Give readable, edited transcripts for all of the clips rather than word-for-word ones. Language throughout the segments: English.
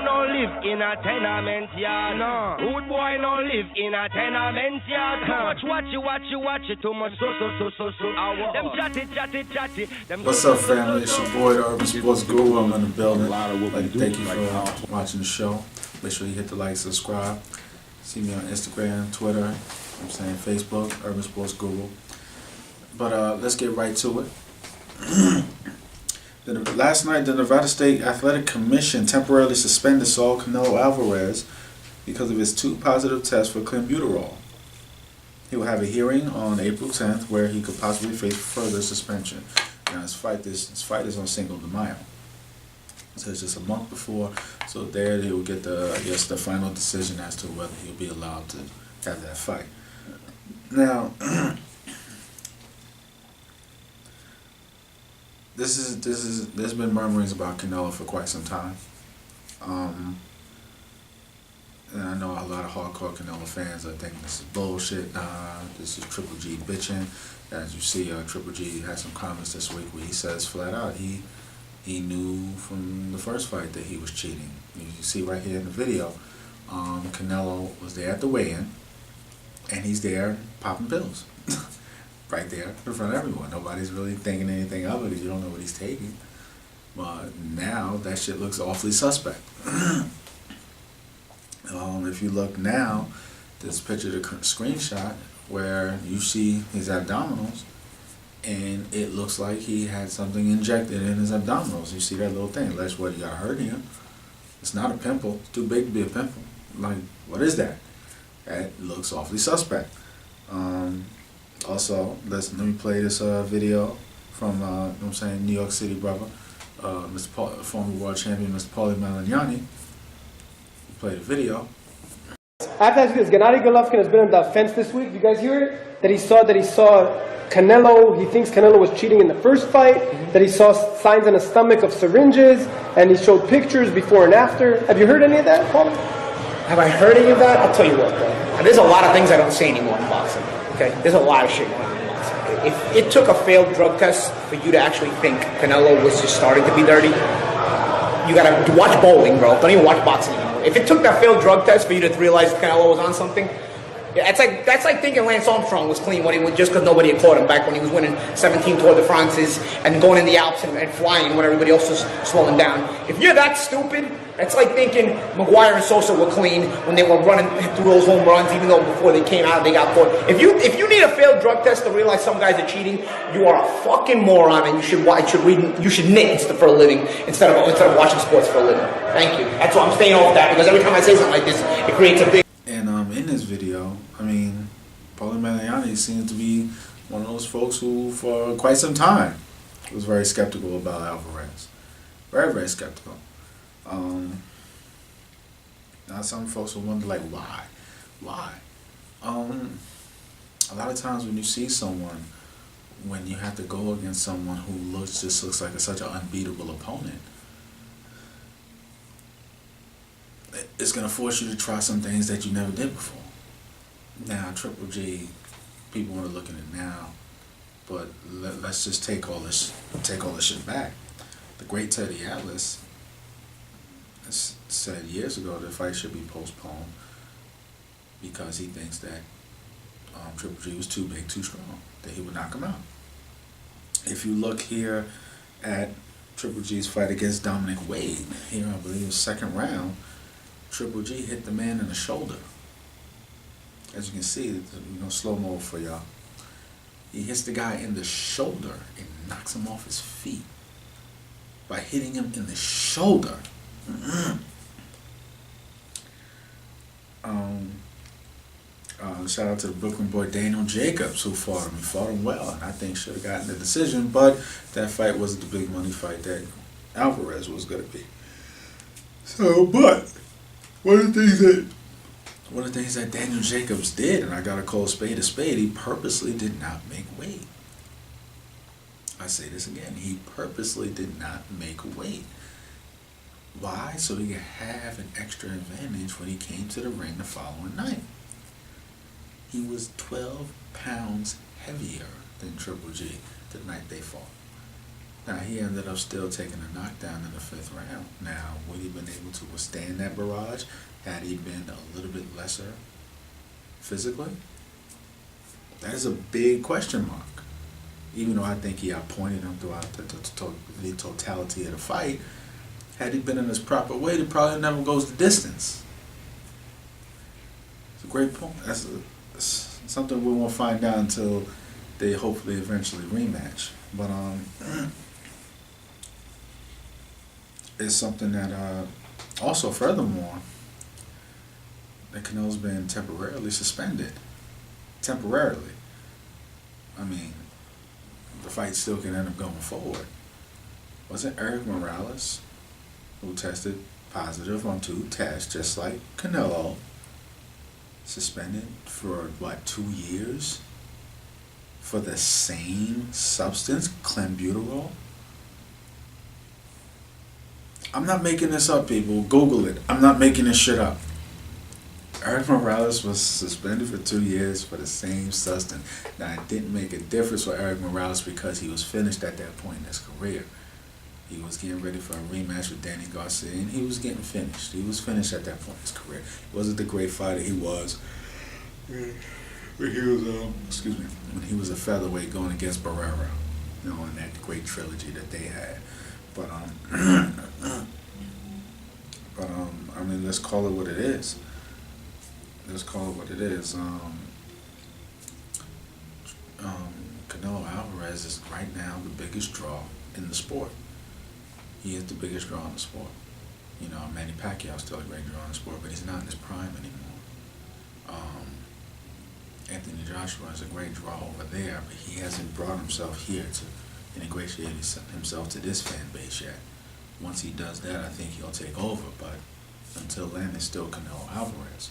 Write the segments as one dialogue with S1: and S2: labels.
S1: no live in a tenement yard. No. Rude boy no live in a tenement yard. Too much watch it, too much so. Them chatty.
S2: What's up, family? It's your boy, the Urban Sports Guru. I'm in the building. Thank you for watching the show. Make sure you hit the like, subscribe. See me on Instagram, Twitter, Facebook, Urban Sports Guru. But let's get right to it. Last night, the Nevada State Athletic Commission temporarily suspended Saul Canelo Alvarez because of his 2 positive tests for clenbuterol. He will have a hearing on April 10th where he could possibly face further suspension. Now, his fight is on Cinco de Mayo. So it's just a month before. So there they will get the final decision as to whether he'll be allowed to have that fight. Now, there's been murmurings about Canelo for quite some time. And I know a lot of hardcore Canelo fans are thinking this is bullshit. Nah, this is Triple G bitching. As you see, Triple G had some comments this week where he says flat out he knew from the first fight that he was cheating. You see right here in the video, Canelo was there at the weigh-in, and he's there popping pills. Right there in front of everyone. Nobody's really thinking anything of it because you don't know what he's taking. But now that shit looks awfully suspect. If you look now, this picture, the screenshot, where you see his abdominals, and it looks like he had something injected in his abdominals. You see that little thing. That's what, you got a hernia. It's not a pimple. It's too big to be a pimple. Like, what is that? That looks awfully suspect. Also, let me play this video from New York City brother, former world champion Mr. Paulie Malignani. Play the video.
S3: I have to ask you this: Gennady Golovkin has been on the fence this week. Did you guys hear it? That he saw Canelo. He thinks Canelo was cheating in the first fight. That he saw signs on his stomach of syringes, and he showed pictures before and after. Have you heard any of that, Paul?
S4: Have I heard any of that? I'll tell you what, bro. There's a lot of things I don't say anymore in boxing. Okay, there's a lot of shit going on in boxing. If it took a failed drug test for you to actually think Canelo was just starting to be dirty, you gotta watch bowling, bro. Don't even watch boxing anymore. If it took that failed drug test for you to realize Canelo was on something, that's like thinking Lance Armstrong was clean just because nobody had caught him back when he was winning 17 Tour de France's and going in the Alps and flying when everybody else was slowing down. If you're that stupid, it's like thinking Maguire and Sosa were clean when they were running through those home runs, even though before they came out they got caught. If you need a failed drug test to realize some guys are cheating, you are a fucking moron, and you should knit for a living instead of watching sports for a living. Thank you. That's why I'm staying off that, because every time I say something like this, it creates a big.
S2: And in this video, Paulie Malignani seems to be one of those folks who, for quite some time, was very skeptical about Alvarez. Very, very skeptical. Now some folks will wonder, like, why? A lot of times when you see someone, when you have to go against someone who just looks like such an unbeatable opponent, it's going to force you to try some things that you never did before. Now, Triple G, people want to look at it now, but let's just take all this shit back. The great Teddy Atlas said years ago the fight should be postponed because he thinks that Triple G was too big, too strong, that he would knock him out. If you look here at Triple G's fight against Dominic Wade, here I believe the second round, Triple G hit the man in the shoulder. As you can see, slow-mo for y'all. He hits the guy in the shoulder and knocks him off his feet by hitting him in the shoulder. Shout out to the Brooklyn boy Daniel Jacobs, who fought him. He fought him well, and I think should have gotten the decision, but that fight wasn't the big money fight that Alvarez was going to be. So, but one of the things that Daniel Jacobs did, and I got to call a spade, he purposely did not make weight. I say this again, he purposely did not make weight. Why? So he could have an extra advantage when he came to the ring the following night. He was 12 pounds heavier than Triple G the night they fought. Now, he ended up still taking a knockdown in the 5th round. Now, would he have been able to withstand that barrage had he been a little bit lesser physically? That is a big question mark. Even though I think he outpointed him throughout the totality of the fight, had he been in his proper weight, it probably never goes the distance. It's a great point. That's something we won't find out until they hopefully eventually rematch. But it's something that also furthermore that Canelo's been temporarily suspended. Temporarily. I mean, the fight still can end up going forward. Was it Eric Morales who tested positive on 2 tests, just like Canelo, suspended for, 2 years for the same substance, clenbuterol? I'm not making this up, people. Google it. I'm not making this shit up. Eric Morales was suspended for 2 years for the same substance. Now, it didn't make a difference for Eric Morales because he was finished at that point in his career. He was getting ready for a rematch with Danny Garcia, and he was getting finished. He was finished at that point in his career. He wasn't the great fighter he was when he was, when he was a featherweight going against Barrera, in that great trilogy that they had. But I mean, let's call it what it is. Canelo Alvarez is right now the biggest draw in the sport. He is the biggest draw in the sport. Manny Pacquiao is still a great draw in the sport, but he's not in his prime anymore. Anthony Joshua is a great draw over there, but he hasn't brought himself here to ingratiate himself to this fan base yet. Once he does that, I think he'll take over, but until then, it's still Canelo Alvarez.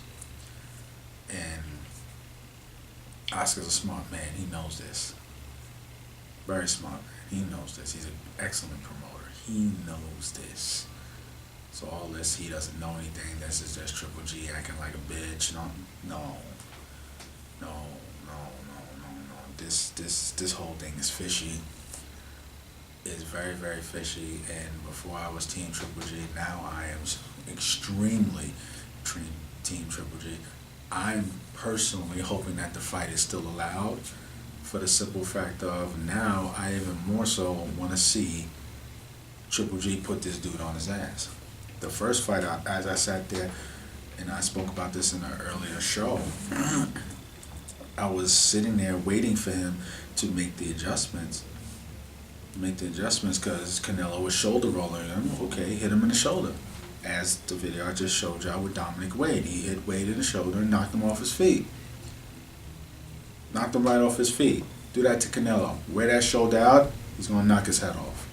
S2: And Oscar's a smart man. He knows this. Very smart man. He knows this. He's an excellent promoter. He knows this. So all this, he doesn't know anything. This is just Triple G acting like a bitch. No. This whole thing is fishy. It's very, very fishy. And before I was Team Triple G, now I am extremely Team Triple G. I'm personally hoping that the fight is still allowed for the simple fact of now I even more so want to see Triple G put this dude on his ass. The first fight, as I sat there, and I spoke about this in an earlier show, I was sitting there waiting for him to make the adjustments. Because Canelo was shoulder rolling him. Okay, hit him in the shoulder. As the video I just showed y'all with Dominic Wade. He hit Wade in the shoulder and knocked him off his feet. Knocked him right off his feet. Do that to Canelo. Wear that shoulder out, he's going to knock his head off.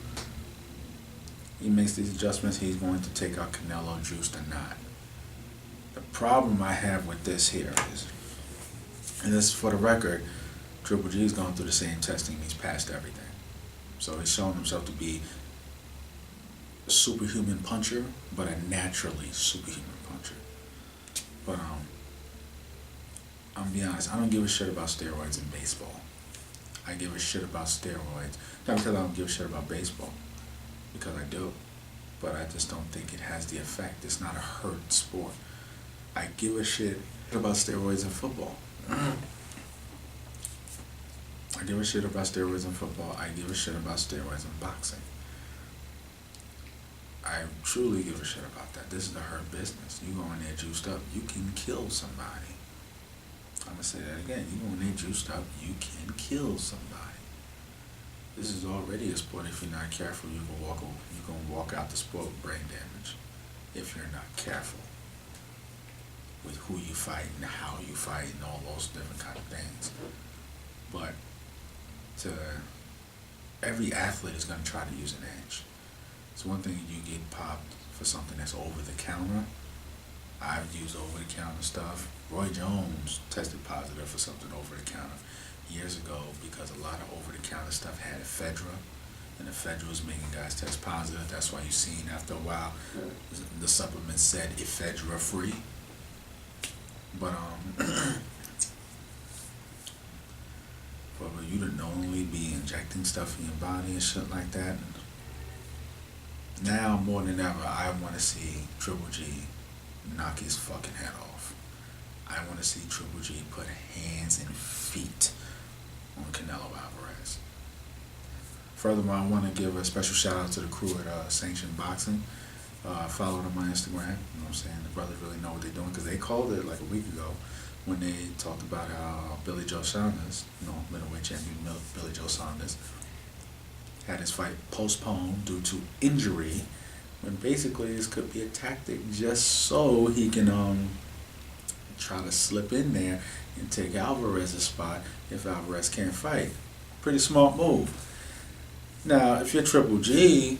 S2: He makes these adjustments, he's going to take out Canelo juiced or not. The problem I have with this here is, and this is for the record, Triple G's gone through the same testing, he's passed everything. So he's shown himself to be a superhuman puncher, but a naturally superhuman puncher. But I'm be honest, I don't give a shit about steroids in baseball. I give a shit about steroids. Not because I don't give a shit about baseball, because I do. But I just don't think it has the effect. It's not a hurt sport. I give a shit about steroids in football. I give a shit about steroids in football. I give a shit about steroids in boxing. I truly give a shit about that. This is a hurt business. You go in there juiced up, you can kill somebody. I'm going to say that again. You go in there juiced up, you can kill somebody. This is already a sport. If you're not careful, you can walk out the sport with brain damage. If you're not careful with who you fight and how you fight and all those different kind of things. But every athlete is going to try to use an edge. It's one thing you get popped for something that's over the counter. I've used over the counter stuff. Roy Jones tested positive for something over the counter years ago because a lot of over the counter stuff had ephedra, and ephedra was making guys test positive. That's why you seen after a while the supplement said ephedra free. But for you to knowingly be injecting stuff in your body and shit like that, now more than ever, I want to see Triple G knock his fucking head off. I want to see Triple G put hands and feet on Canelo Alvarez. Furthermore, I want to give a special shout out to the crew at Sanctioned Boxing. Follow them on Instagram. You know what I'm saying? The brothers really know what they're doing because they called it like a week ago when they talked about how Billy Joe Saunders, middleweight champion Billy Joe Saunders, had his fight postponed due to injury, when basically this could be a tactic just so he can try to slip in there and take Alvarez's spot if Alvarez can't fight. Pretty smart move. Now, if you're Triple G,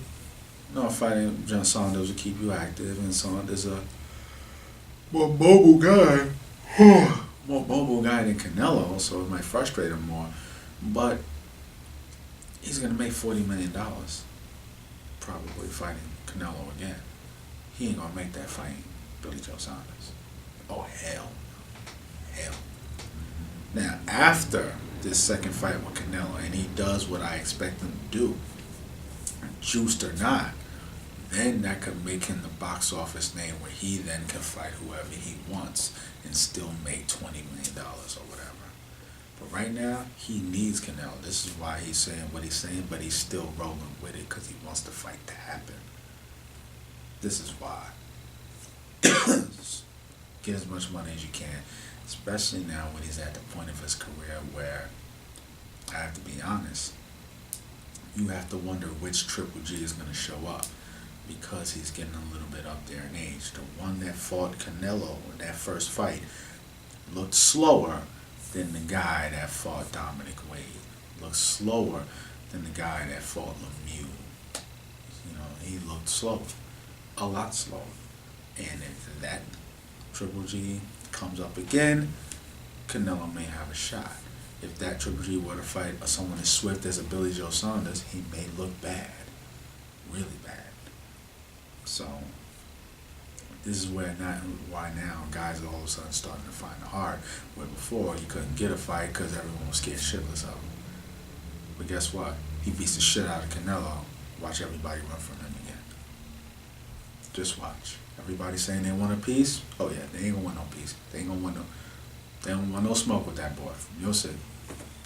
S2: fighting John Saunders will keep you active, and Saunders a more mobile guy, than Canelo, so it might frustrate him more. But he's gonna make $40 million probably fighting Canelo again. He ain't gonna make that fighting Billy Joe Saunders. Oh hell. Now after this second fight with Canelo, and he does what I expect him to do, juiced or not, then that could make him the box office name where he then can fight whoever he wants and still make $20 million or whatever. But right now, he needs Canelo. This is why he's saying what he's saying, but he's still rolling with it because he wants the fight to happen. This is why. Get as much money as you can, especially now when he's at the point of his career where, I have to be honest, you have to wonder which Triple G is going to show up because he's getting a little bit up there in age. The one that fought Canelo in that first fight looked slower than the guy that fought Dominic Wade. Looked slower than the guy that fought Lemieux. He looked slow. A lot slower. And if that Triple G comes up again, Canelo may have a shot. If that Triple G were to fight someone as swift as a Billy Joe Saunders, he may look bad. Really bad. So, this is why now guys are all of a sudden starting to find it hard. Where before, you couldn't get a fight because everyone was scared shitless of him. But guess what? He beats the shit out of Canelo. Watch everybody run from him again. Just watch. Everybody saying they want a piece. Oh yeah, they ain't gonna want no peace. They don't want no smoke with that boy. You'll see.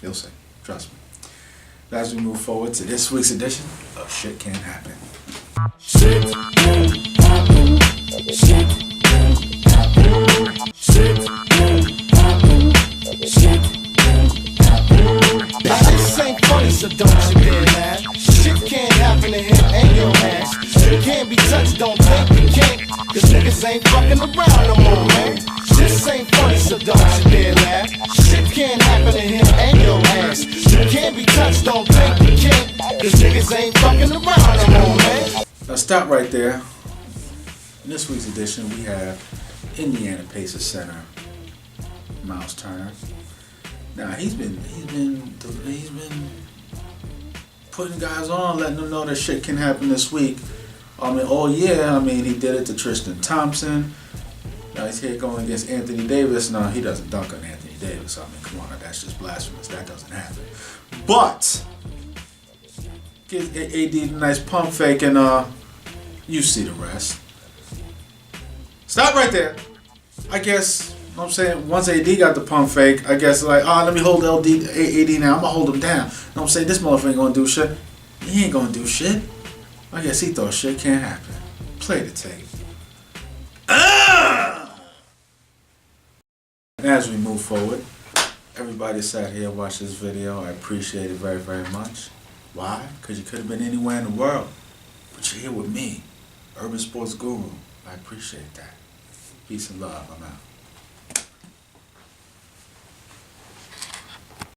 S2: You'll see. Trust me. As we move forward to this week's edition of Shit Can't Happen. Shit can't happen. Shit can't happen. Shit can't happen. Shit can't happen.
S5: Now this ain't funny, so don't you dare laugh. Shit can't happen to him and your ass. You can't be touched, don't think you can't. Cause niggas ain't fucking around no more, man. This ain't funny, so don't you dare laugh. Shit can't happen to him and your ass. You can't be touched, don't think you can't. Cause niggas ain't fucking around no more, man.
S2: Now stop right there. In this week's edition, we have Indiana Pacers center Miles Turner. Now he's been putting guys on, letting them know that shit can happen this week. He did it to Tristan Thompson. Now he's here going against Anthony Davis. No, he doesn't dunk on Anthony Davis. Come on, that's just blasphemous. That doesn't happen. But give AD a nice pump fake, and you see the rest. Stop right there. I guess, once AD got the pump fake, I guess let me hold AD now. I'm gonna hold him down. This motherfucker ain't gonna do shit. He ain't gonna do shit. I guess he thought shit can't happen. Play the tape. And as we move forward, everybody sat here and watched this video. I appreciate it very, very much. Why? Because you could have been anywhere in the world. But you're here with me, Urban Sports Guru. I appreciate that. Peace and love. I'm out.